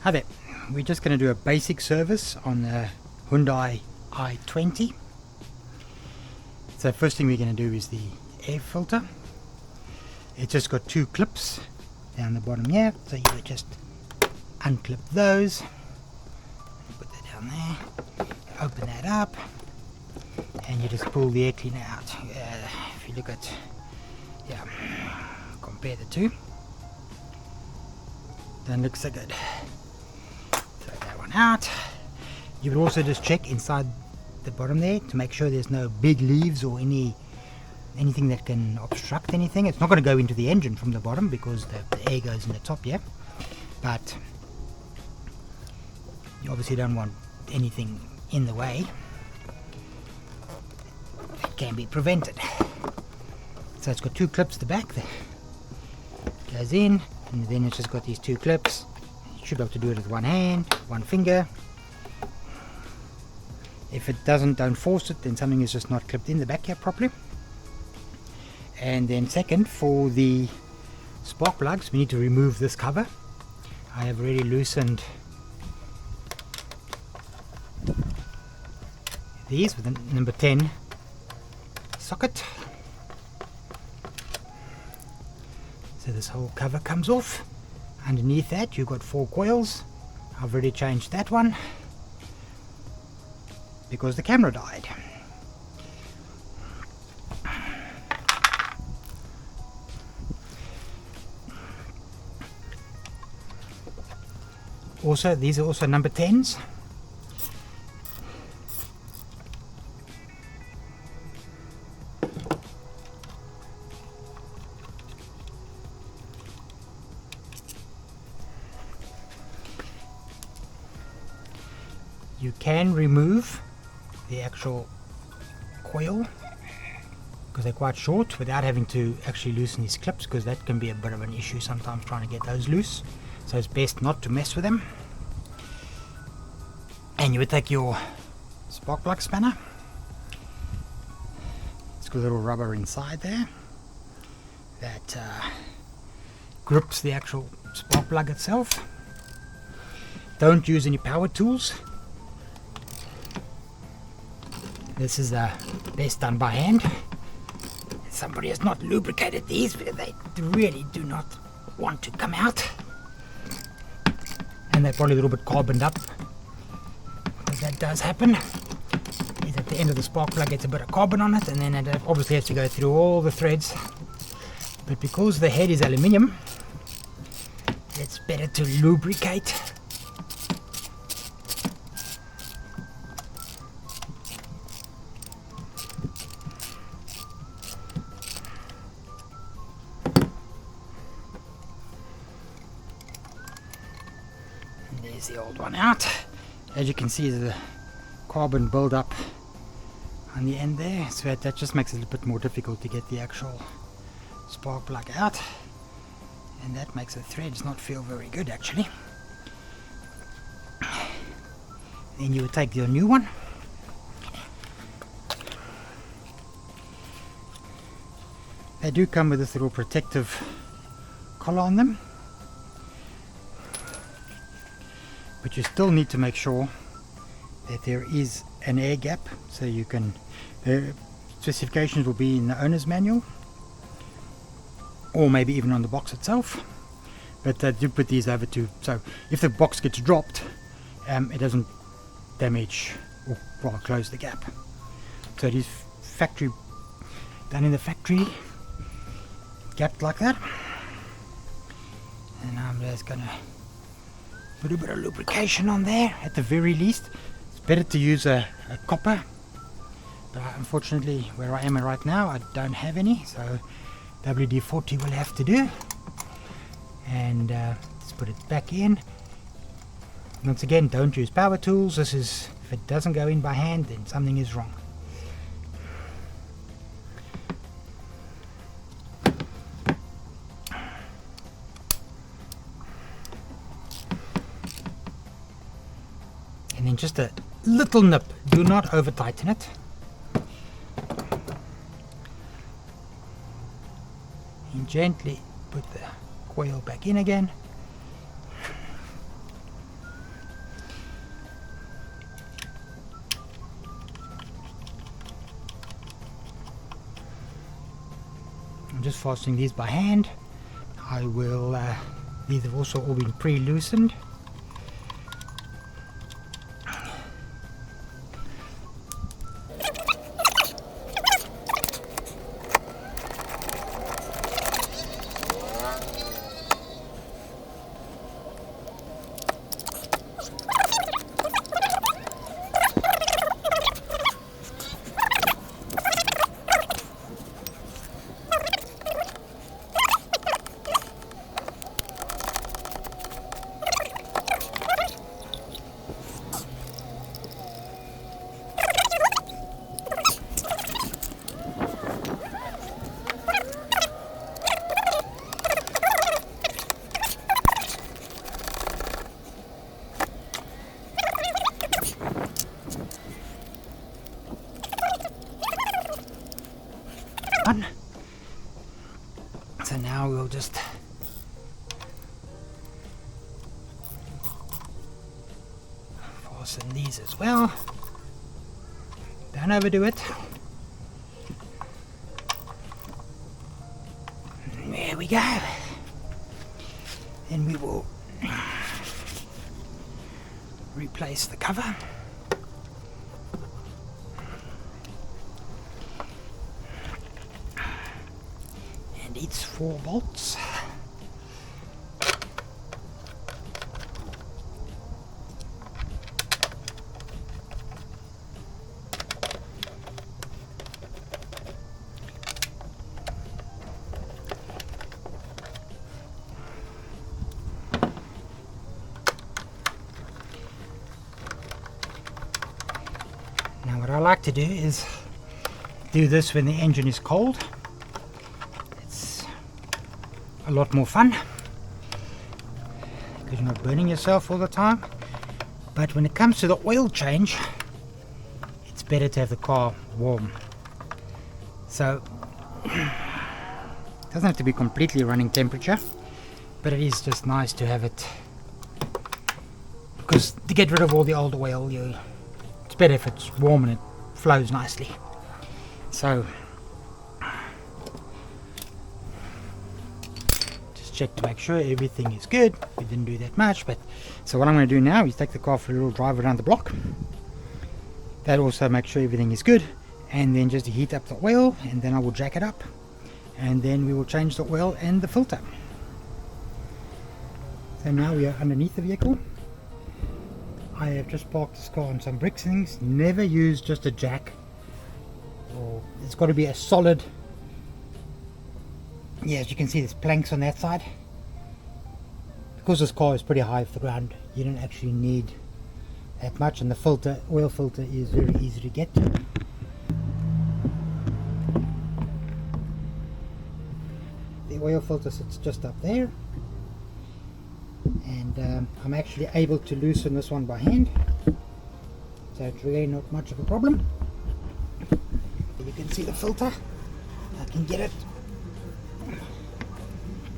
Hi there, we're just going to do a basic service on the Hyundai I20. So first thing we're going to do is the air filter. It's just got two clips down the bottom here, so you would just unclip those, put that down there, open that up, and you just pull the air cleaner out. If you look at, compare the two, don't look so good. Throw that one out. You would also just check inside the bottom there to make sure there's no big leaves or anything that can obstruct anything. It's not going to go into the engine from the bottom because the air goes in the top here, but you obviously don't want anything in the way. It can be prevented. So it's got two clips at the back that goes in, and then it's just got these two clips. You should be able to do it with one hand, one finger. If it doesn't, don't force it, then something is just not clipped in the back here properly. And then second, for the spark plugs, we need to remove this cover. I have already loosened these with the number 10 socket. So this whole cover comes off. Underneath that you've got 4 coils. I've already changed that one because the camera died. Also, these are also number 10s. You can remove the actual coil because they're quite short without having to actually loosen these clips, because that can be a bit of an issue sometimes trying to get those loose. So it's best not to mess with them. And you would take your spark plug spanner. It's got a little rubber inside there that grips the actual spark plug itself. Don't use any power tools. This is best done by hand. Somebody has not lubricated these, they really do not want to come out. And they're probably a little bit carboned up, because that does happen. Is at the end of the spark plug gets a bit of carbon on it, and then it obviously has to go through all the threads. But because the head is aluminium, it's better to lubricate. There's the old one out. As you can see, there's a carbon build-up on the end there, so that just makes it a little bit more difficult to get the actual spark plug out, and that makes the threads not feel very good actually. Then you would take your new one, they do come with this little protective collar on them, but you still need to make sure that there is an air gap, so you can, the specifications will be in the owner's manual or maybe even on the box itself, but do put these over to, so if the box gets dropped, it doesn't damage or close the gap. So it is factory done in the factory, gapped like that. And I'm just gonna put a bit of lubrication on there at the very least. It's better to use a copper, but unfortunately where I am right now I don't have any, so WD-40 will have to do. And let's put it back in. Once again, don't use power tools. This is, if it doesn't go in by hand, then something is wrong. And then just a little nip, do not over tighten it. And and gently put the coil back in again. just fastening these by hand. I will, these have also all been pre-loosened. So now we'll just fasten these as well. Don't overdo it. There we go. Then we will replace the cover. Needs 4 bolts. Now what I like to do is do this when the engine is cold. A lot more fun because you're not burning yourself all the time. But when it comes to the oil change, it's better to have the car warm. So it doesn't have to be completely running temperature, but it is just nice to have it, because to get rid of all the old oil, it's better if it's warm and it flows nicely. So check to make sure everything is good. We didn't do that much, but so what I'm going to do now is take the car for a little drive around the block. That also makes sure everything is good, and then just heat up the oil, and then I will jack it up, and then we will change the oil and the filter. So now we are underneath the vehicle. I have just parked this car on some bricks and things. Never use just a jack, or it's got to be a solid. Yeah, as you can see, there's planks on that side. Because this car is pretty high off the ground, you don't actually need that much, and the filter, oil filter, is very easy to get to. The oil filter sits just up there, and I'm actually able to loosen this one by hand, so it's really not much of a problem. You can see the filter. I can get it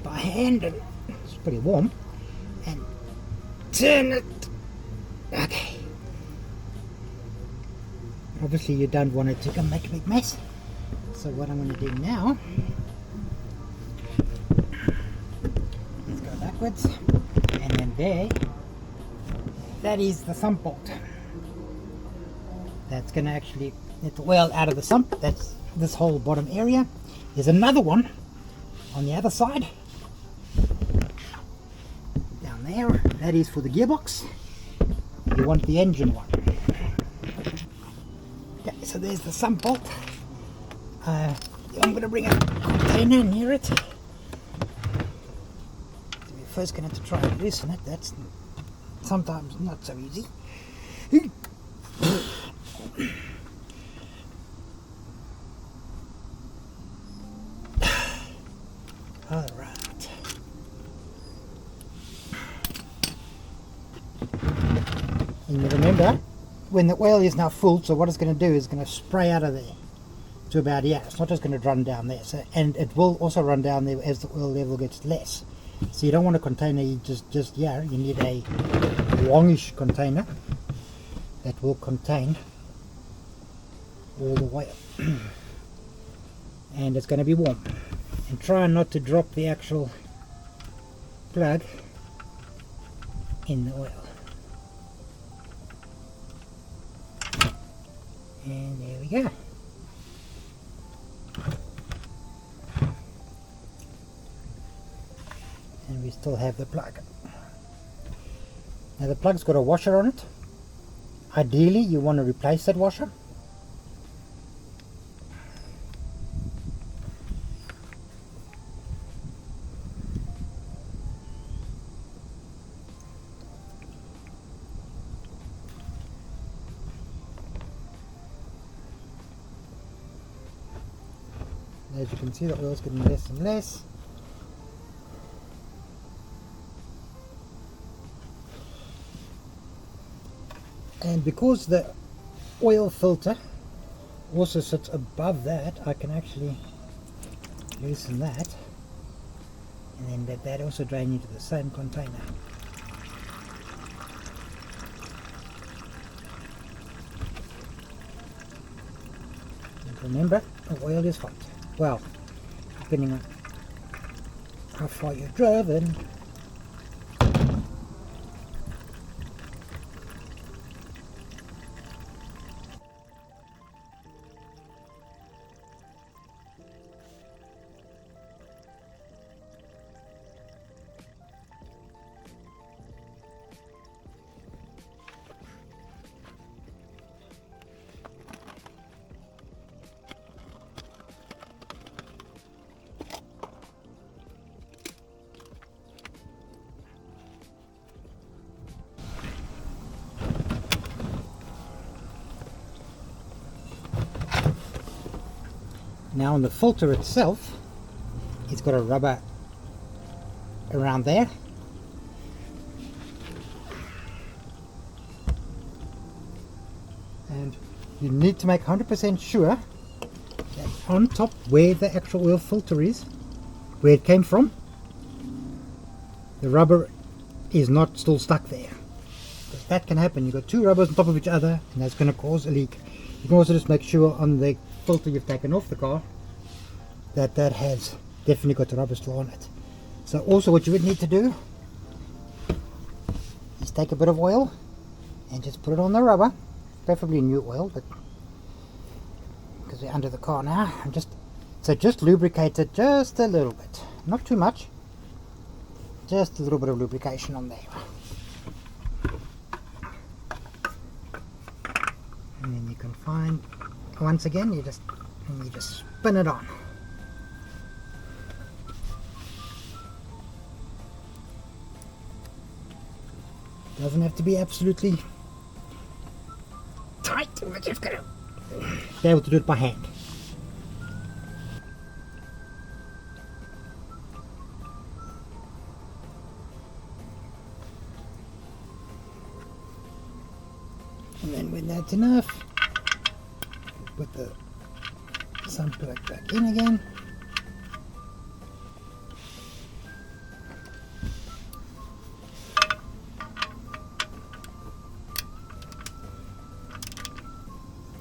by hand, and it's pretty warm, and turn it. Okay, obviously you don't want it to come make a big mess, so what I'm going to do now, let's go backwards, and then there, that is the sump bolt. That's going to actually get the oil out of the sump. That's this whole bottom area. There's another one on the other side down there. That is for the gearbox. You want the engine one. Okay, so there's the sump bolt. I'm going to bring a container near it. So we're first going to have to try and loosen it. That's sometimes not so easy. Alright. And you remember, when the oil is now full, so what it's going to do is going to spray out of there to about here. It's not just going to run down there. So, and it will also run down there as the oil level gets less. So you don't want a container just here. You need a longish container that will contain all the oil. And it's going to be warm. and try not to drop the actual plug in the oil. And there we go. And we still have the plug. Now the plug's got a washer on it. Ideally you want to replace that washer. As you can see, the oil's getting less and less. And because the oil filter also sits above that, I can actually loosen that, and then let that also drain into the same container. And remember, the oil is hot. Well, depending on how far you've driven. Now on the filter itself, it's got a rubber around there. And you need to make 100% sure that on top where the actual oil filter is, where it came from, the rubber is not still stuck there. Because that can happen. You've got two rubbers on top of each other and that's going to cause a leak. You can also just make sure on the filter you've taken off the car that that has definitely got the rubber still on it. So also what you would need to do is take a bit of oil and just put it on the rubber, preferably new oil, but because we're under the car now, and just lubricate it just a little bit, not too much, just a little bit of lubrication on there. And then you can find, once again, you just spin it on. Doesn't have to be absolutely tight, but just gotta be able to do it by hand. And then when that's enough, put the sun plug back in again.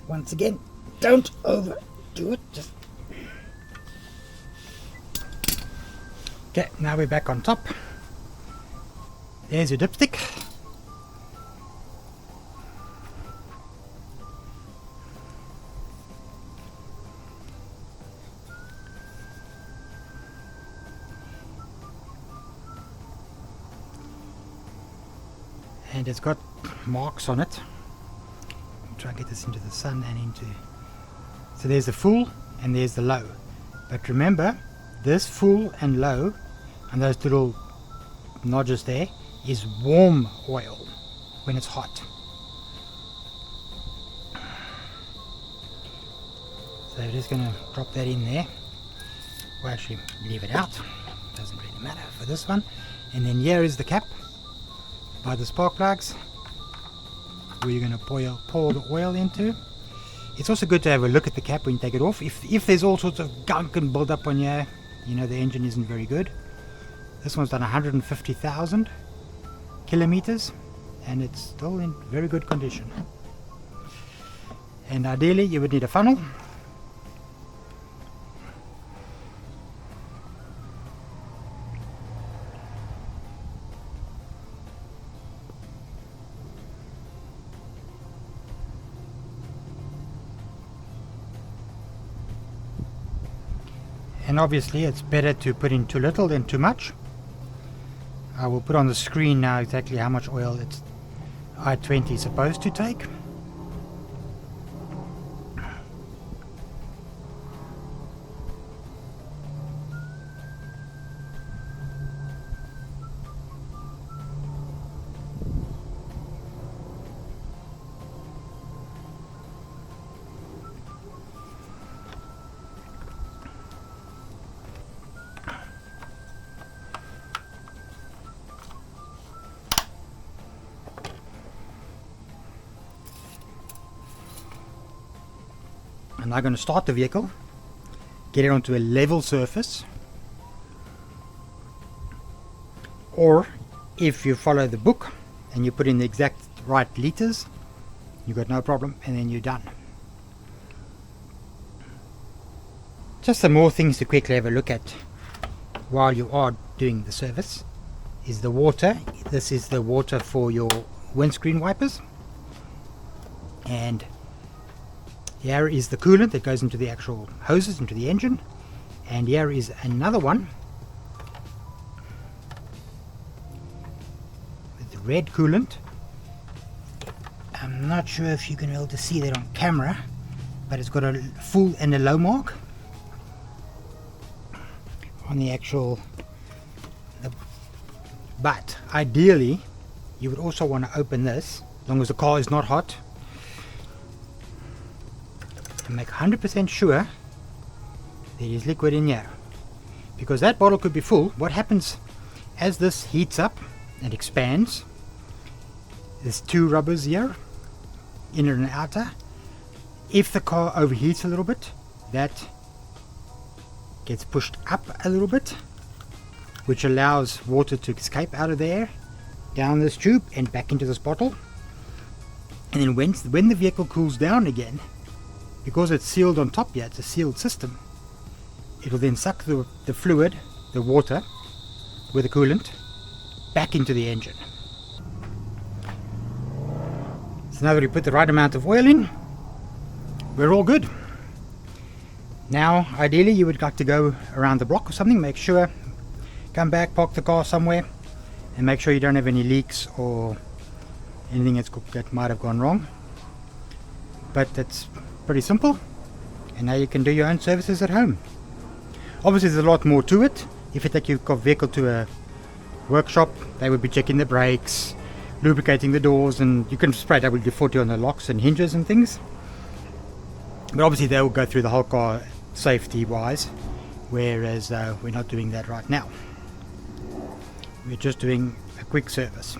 Once again, don't overdo it. Just okay. Now we're back on top. There's your dipstick. And it's got marks on it. Try and get this into the sun and into, so there's the full and there's the low, but remember this full and low and those little nodges there is warm oil when it's hot. So we're just going to drop that in there, or actually leave it out, doesn't really matter for this one. And then here is the cap by the spark plugs, where you're going to pour the oil into. It's also good to have a look at the cap when you take it off. If there's all sorts of gunk and build up on here, you know the engine isn't very good. This one's done 150,000 kilometers and it's still in very good condition. And ideally you would need a funnel. and obviously it's better to put in too little than too much. I will put on the screen now exactly how much oil its I20 is supposed to take. I'm now going to start the vehicle, get it onto a level surface, or if you follow the book and you put in the exact right liters, you've got no problem, and then you're done. Just some more things to quickly have a look at while you are doing the service is the water. This is the water for your windscreen wipers, and here is the coolant that goes into the actual hoses, into the engine. And here is another one with the red coolant. I'm not sure if you can be able to see that on camera, but it's got a full and a low mark on the actual. But ideally, you would also want to open this, as long as the car is not hot, and make 100% sure there is liquid in here, because that bottle could be full. What happens as this heats up and expands, there's two rubbers here, inner and outer. If the car overheats a little bit, that gets pushed up a little bit, which allows water to escape out of there down this tube and back into this bottle. And then when the vehicle cools down again, because it's sealed on top here, it's a sealed system, it will then suck the fluid, the water with the coolant, back into the engine. So now that we put the right amount of oil in, we're all good. Now ideally you would like to go around the block or something, make sure, come back, park the car somewhere, and make sure you don't have any leaks or anything that might have gone wrong. But that's pretty simple, and now you can do your own services at home. Obviously there's a lot more to it. If you take your vehicle to a workshop, they would be checking the brakes, lubricating the doors, and you can spray WD-40 on the locks and hinges and things. But obviously they will go through the whole car safety wise, whereas we're not doing that right now. We're just doing a quick service.